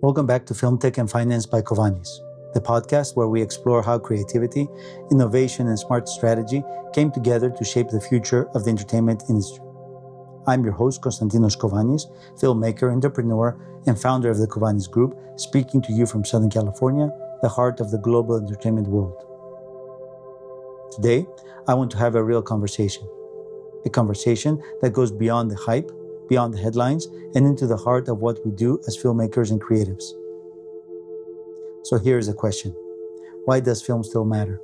Welcome back to Film Tech and Finance by Kovanis, the podcast where we explore how creativity, innovation, and smart strategy came together to shape the future of the entertainment industry. I'm your host, Kostantinos Kovanis, filmmaker, entrepreneur, and founder of the Kovanis Group, speaking to you from Southern California, the heart of the global entertainment world. Today, I want to have a real conversation. A conversation that goes beyond the hype, beyond the headlines, and into the heart of what we do as filmmakers and creatives. So here's a question. Why does film still matter?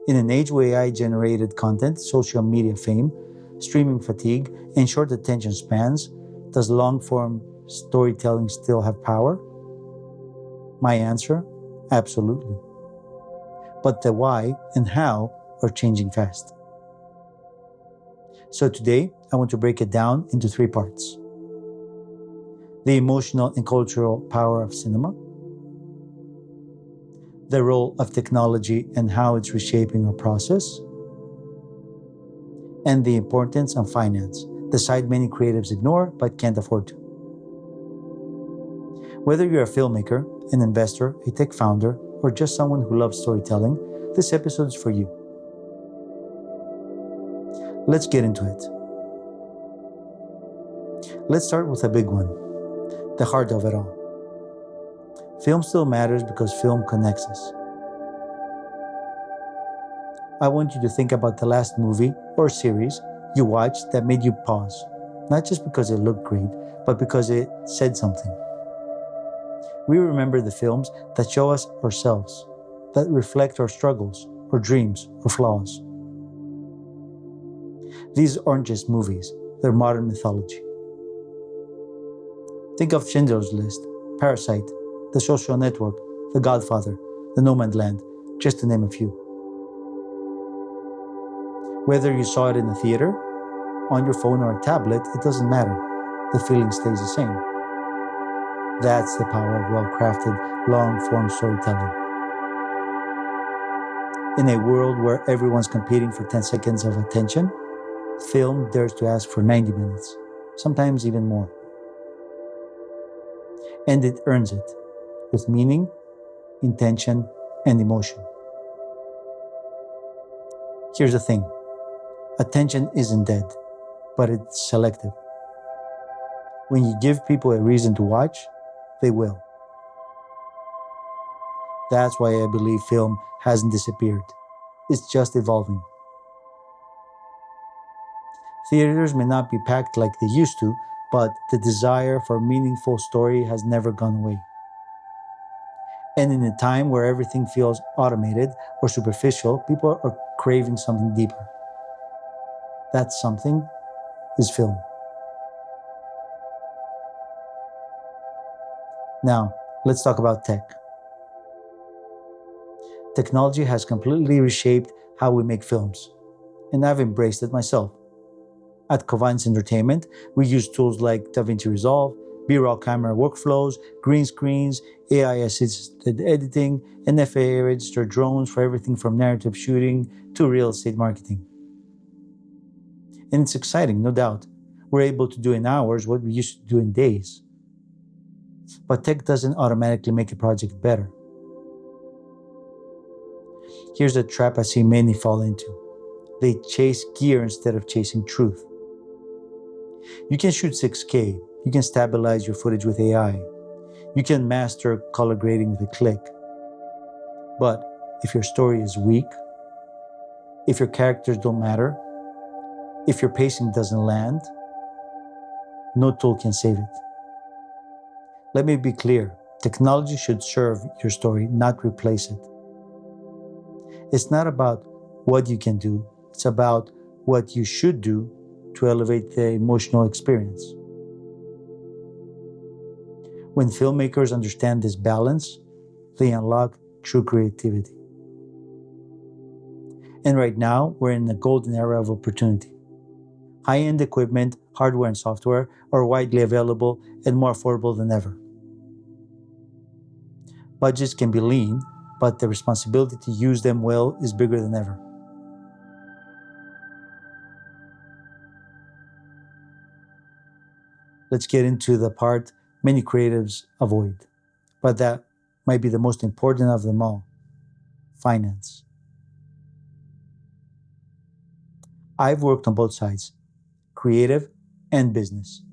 In an age where AI-generated content, social media fame, streaming fatigue, and short attention spans, does long-form storytelling still have power? My answer, absolutely. But the why and how are changing fast. So today, I want to break it down into 3 parts. The emotional and cultural power of cinema, the role of technology and how it's reshaping our process, and the importance of finance, the side many creatives ignore but can't afford to. Whether you're a filmmaker, an investor, a tech founder, or just someone who loves storytelling, this episode is for you. Let's get into it. Let's start with a big one, the heart of it all. Film still matters because film connects us. I want you to think about the last movie or series you watched that made you pause, not just because it looked great, but because it said something. We remember the films that show us ourselves, that reflect our struggles, or dreams, or flaws. These aren't just movies, they're modern mythology. Think of Schindler's List, Parasite, The Social Network, The Godfather, The Nomadland, just to name a few. Whether you saw it in a theater, on your phone or a tablet, it doesn't matter. The feeling stays the same. That's the power of well-crafted, long-form storytelling. In a world where everyone's competing for 10 seconds of attention, film dares to ask for 90 minutes, sometimes even more. And it earns it, with meaning, intention, and emotion. Here's the thing. Attention isn't dead, but it's selective. When you give people a reason to watch, they will. That's why I believe film hasn't disappeared. It's just evolving. Theaters may not be packed like they used to, but the desire for a meaningful story has never gone away. And in a time where everything feels automated or superficial, people are craving something deeper. That something is film. Now, let's talk about tech. Technology has completely reshaped how we make films, and I've embraced it myself. At Kovanis Entertainment, we use tools like DaVinci Resolve, B-roll camera workflows, green screens, AI-assisted editing, and FAA-registered drones for everything from narrative shooting to real estate marketing. And it's exciting, no doubt. We're able to do in hours what we used to do in days. But tech doesn't automatically make a project better. Here's a trap I see many fall into. They chase gear instead of chasing truth. You can shoot 6K, you can stabilize your footage with AI, you can master color grading with a click. But if your story is weak, if your characters don't matter, if your pacing doesn't land, no tool can save it. Let me be clear, technology should serve your story, not replace it. It's not about what you can do, it's about what you should do to elevate the emotional experience. When filmmakers understand this balance, they unlock true creativity. And right now, we're in the golden era of opportunity. High-end equipment, hardware and software are widely available and more affordable than ever. Budgets can be lean, but the responsibility to use them well is bigger than ever. Let's get into the part many creatives avoid, but that might be the most important of them all: finance. I've worked on both sides, creative and business,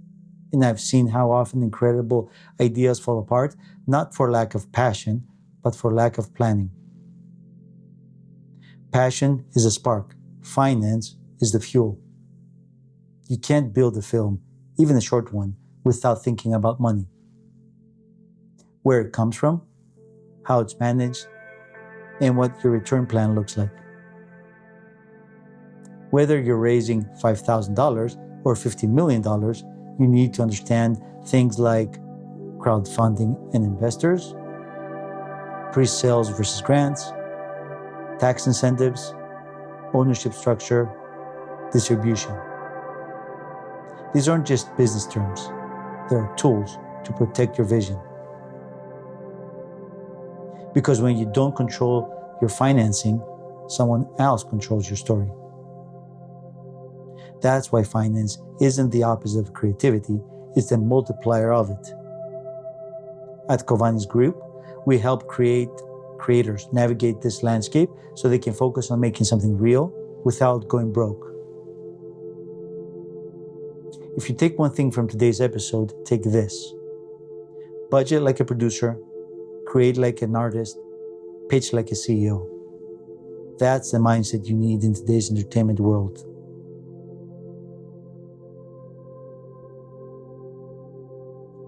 and I've seen how often incredible ideas fall apart, not for lack of passion, but for lack of planning. Passion is a spark, finance is the fuel. You can't build a film, even a short one, without thinking about money. Where it comes from, how it's managed, and what your return plan looks like. Whether you're raising $5,000 or $50 million, you need to understand things like crowdfunding and investors, pre-sales versus grants, tax incentives, ownership structure, distribution. These aren't just business terms. They are tools to protect your vision. Because when you don't control your financing, someone else controls your story. That's why finance isn't the opposite of creativity, it's the multiplier of it. At Kovanis Group, we help creators navigate this landscape so they can focus on making something real without going broke. If you take one thing from today's episode, take this: budget like a producer, create like an artist, pitch like a CEO. That's the mindset you need in today's entertainment world.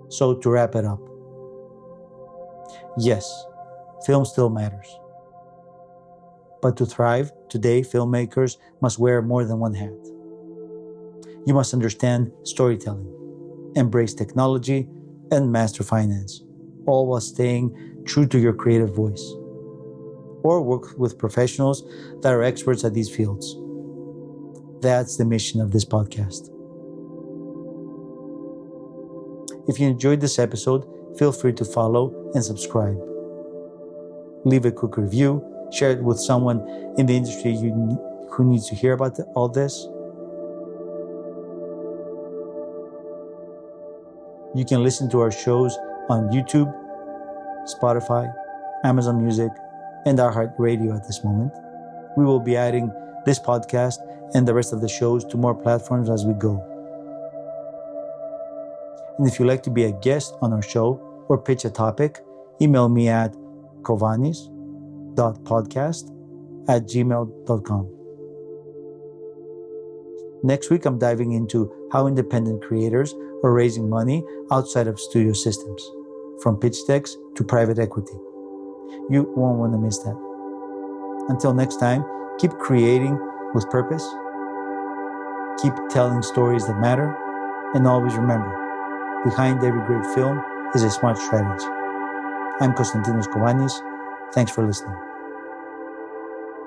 So to wrap it up, yes, film still matters. But to thrive, today filmmakers must wear more than one hat. You must understand storytelling, embrace technology, and master finance, all while staying true to your creative voice. Or work with professionals that are experts at these fields. That's the mission of this podcast. If you enjoyed this episode, feel free to follow and subscribe. Leave a quick review, share it with someone in the industry who needs to hear about all this. You can listen to our shows on YouTube, Spotify, Amazon Music, and iHeartRadio at this moment. We will be adding this podcast and the rest of the shows to more platforms as we go. And if you'd like to be a guest on our show or pitch a topic, email me at kovanis.podcast@gmail.com. Next week, I'm diving into how independent creators are raising money outside of studio systems, from pitch decks to private equity. You won't want to miss that. Until next time, keep creating with purpose, keep telling stories that matter, and always remember, behind every great film is a smart strategy. I'm Kostantinos Kovanis. Thanks for listening.